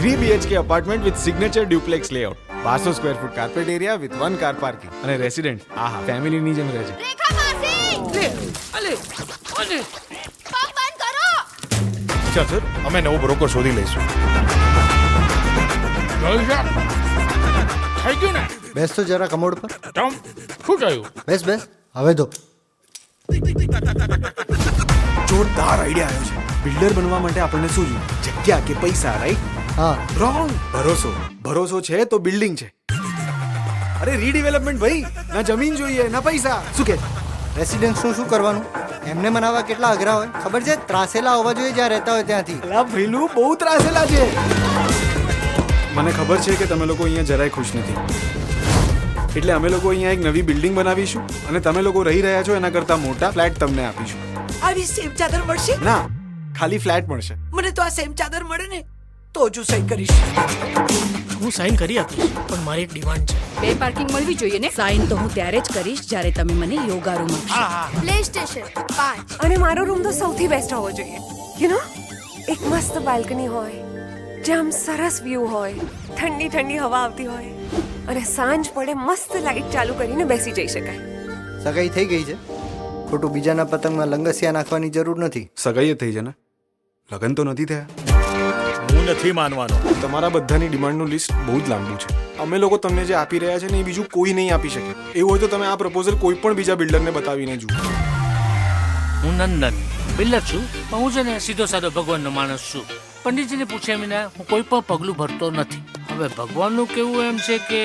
3 BHK apartment with signature duplex layout. 500 square foot carpet area with 1 car parking. અને resident. આહા, family ની જેમ રહે છે. રેખા માસી! અલે પગ બંધ કરો! ચાલ સર, અમે નવો બ્રોકર શોધી લઈશું. થઈ ગયું ને બેસ તો જરા કમોડ પર. ટમ શું થયું? બેસ બેસ હવે દો. જોરદાર આઈડિયા આવ્યો છે. બિલ્ડર બનવા માટે આપણને શું જોઈએ? જગ્યા કે પૈસા, રાઈટ? હા રોંગ. ભરોસો છે તો બિલ્ડિંગ છે. અરે રીડેવલપમેન્ટ ભાઈ, ના જમીન જોઈએ ના પૈસા. શું કે? રેસિડેન્સનું શું કરવાનું? એમને મનાવવા કેટલા અઘરા હોય ખબર છે? ત્રાસેલા હોવા જોઈએ જ્યાં રહેતા હોય ત્યાંથી. અલા ભઈલું બહુ ત્રાસેલા છે. મને ખબર છે કે તમે લોકો અહીંયા જરાય ખુશ નથી, એટલે અમે લોકો અહીંયા એક નવી બિલ્ડિંગ બનાવીશું અને તમે લોકો રહી રહ્યા છો એના કરતાં મોટા ફ્લેટ તમને આપીશું. આવી સેમ ચાદર મળશે? ના, ખાલી ફ્લેટ મળશે. મને તો આ સેમ ચાદર મળે ને તો જ હું સહી કરીશ. હું સાઈન કરી આપીશ, પણ મારી એક ડિમાન્ડ છે. 2 પાર્કિંગ મળવી જોઈએ ને? સાઈન તો હું ત્યારે જ કરીશ જ્યારે તમે મને યોગા રૂમ આપશો. Play station 5. અને મારો રૂમ તો સૌથી બેસ્ટ હોવો જોઈએ. યુ નો, એક મસ્ત બાલ્કની હોય, જ્યાં આમ સરસ વ્યૂ હોય, ઠંડી ઠંડી હવા આવતી હોય અને સાંજ પડે મસ્ત લાઈટ ચાલુ કરીને બેસી જઈ શકાય. સગાઈ થઈ ગઈ છે, ખોટું બીજાના પતંગમાં લંગસિયા નાખવાની જરૂર નથી. સગાઈ જ થઈ છે ને, લગ્ન તો નથી થયા. હું નથી માનવાનો. તમારા બધાની ડિમાન્ડનું લિસ્ટ બહુ જ લાંબુ છે. અમે લોકો તમને જે આપી રહ્યા છે ને એ બીજું કોઈ નહીં આપી શકે. એવું હોય તો તમે આ પ્રપોઝલ કોઈ પણ બીજા બિલ્ડરને બતાવીને જુઓ. હું નંદન બિલ્ડર છું, પણ હું છે ને સીધો સાધો ભગવાનનો માણસ છું. પંડિતજીને પૂછ્યા વિના હું કોઈ પણ પગલું ભરતો નથી. હવે ભગવાનનું કેવું એમ છે કે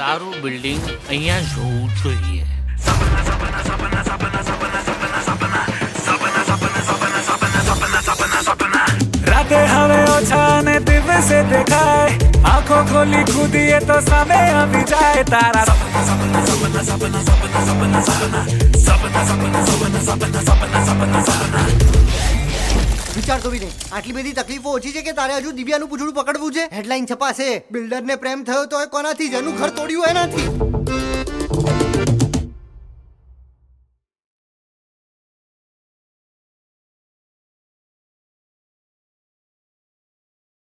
તારું બિલ્ડિંગ અહીંયા જોવું જોઈએ. રાતે હવે ઓછા ને દિવસે દેખાય, આંખો ખોલી ખુદીએ તો સામે આવી જાય તારા. વિચાર તો બી નહીં. આટલી બધી તકલીફો ઓછી છે કે તારે હજુ દિવ્યાનું પૂછડું પકડવું છે? હેડલાઇન છપાશે, બિલ્ડરને પ્રેમ થયો તો કોનાથી? જેનું ઘર તોડ્યું એનાથી.